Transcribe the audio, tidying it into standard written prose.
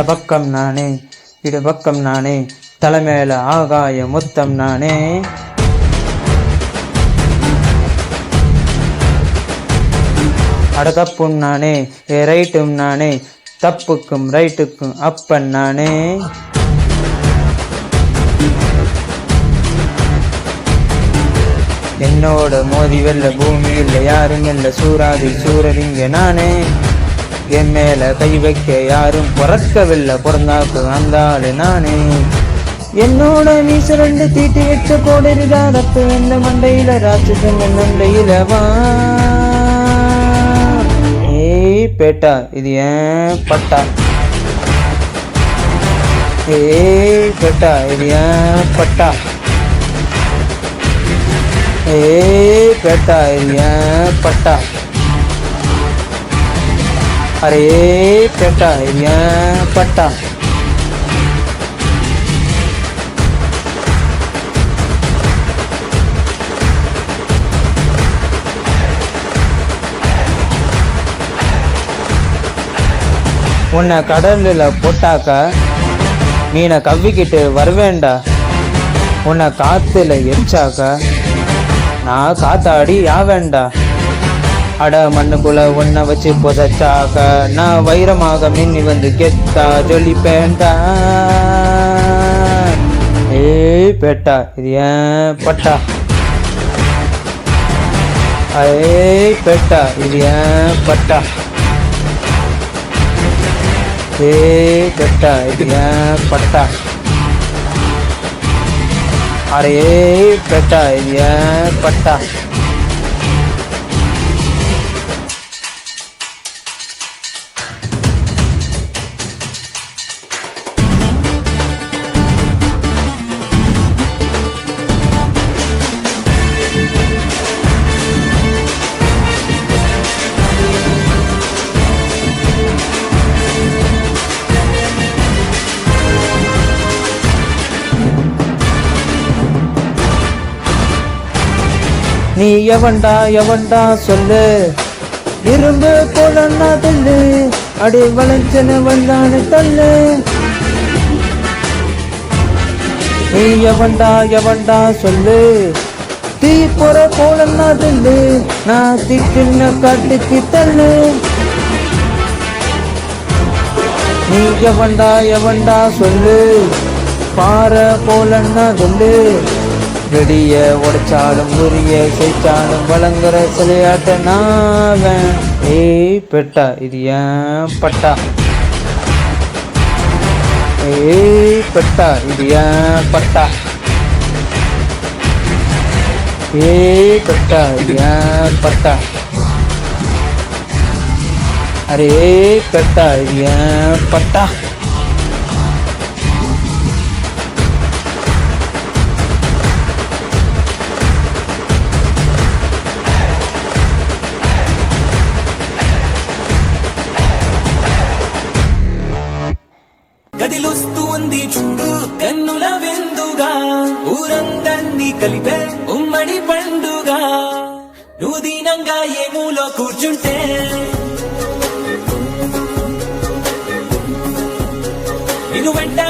பக்கம் நானே இடு பக்கம் நானே தலைமேல ஆகாய மொத்தம் நானே. அடதப்பும் நானே ரைட்டும் நானே தப்புக்கும் ரைட்டுக்கும் அப்பன் நானே. என்னோட மோதி வெல்ல பூமி இல்லை யாரும் இல்ல சூறாதி சூரரிங்க நானே. என் மேல கை வைக்க யாரும் பிறக்கவில்லை பிறந்தாக்கு வந்தாளு நானே. என்னோட மீச ரெண்டு தீட்டி வச்ச கோடரிதா ரத்து என்ன மண்டையில ராட்சசன் மண்டையில வா. ஏய் பேட்டா இது ஏன் பட்டா. ஏய் பேட்டா இது ஏன் பட்டா. ஏய் பேட்டா இது ஏன் பட்டா. அரே பேட்டா இது ஏன் பட்டா. உன்னை கடலில் போட்டாக்கா மீனை கவ்விக்கிட்டு வருவேண்டா. உன்னை காத்துல எரிச்சாக்கா நான் காத்தாடி யாவேண்டா. அட மண்ணுக்குள்ள உன்னை வச்சு புதைச்சாக்க நான் வைரமாக மின்னி வந்து கெத்தா ஜொலிப்பேண்டா. ஏய் பேட்டா இது ஏன் பட்டா. ஏய் பேட்டா இது ஏன் பட்டா. ஏய் பேட்டா இது ஏன் பட்டா. அரே பேட்டா இது ஏன் பட்டா. நீ எவன்டா எவன்டா சொல்லு இரும்பு போலன்னா தள்ளு அடி வளைஞ்சன வந்தானு தள்ளு. நீ எவன்டா எவன்டா சொல்லு தீ போற போலன்னா தள்ளு நான் திட்டுன காட்டுக்கு தள்ளு. நீ எவன்டா எவன்டா சொல்லு பாறை போலன்னா தள்ளு வெடிய உடைச்சாலும் உரிய செய்தாலும் வழங்குற சிலையாட்ட நாவன். ஏய் பெட்டா இது ஏன் பட்டா. ஏய் பெட்டா இது ஏன் பட்டா. ஏய் பெட்டா இது ஏன் பட்டா. அரே பெட்டா இது ஏன் பட்டா. గదిలొస్తూ ఉంది చుట్టూ కన్నుల వెందుగా ఊరందర్నీ కలిపే ఉమ్మడి పండుగ. నువ్వు దీనంగా ఏ మూలో కూర్చుంటే నిన్ను వెంట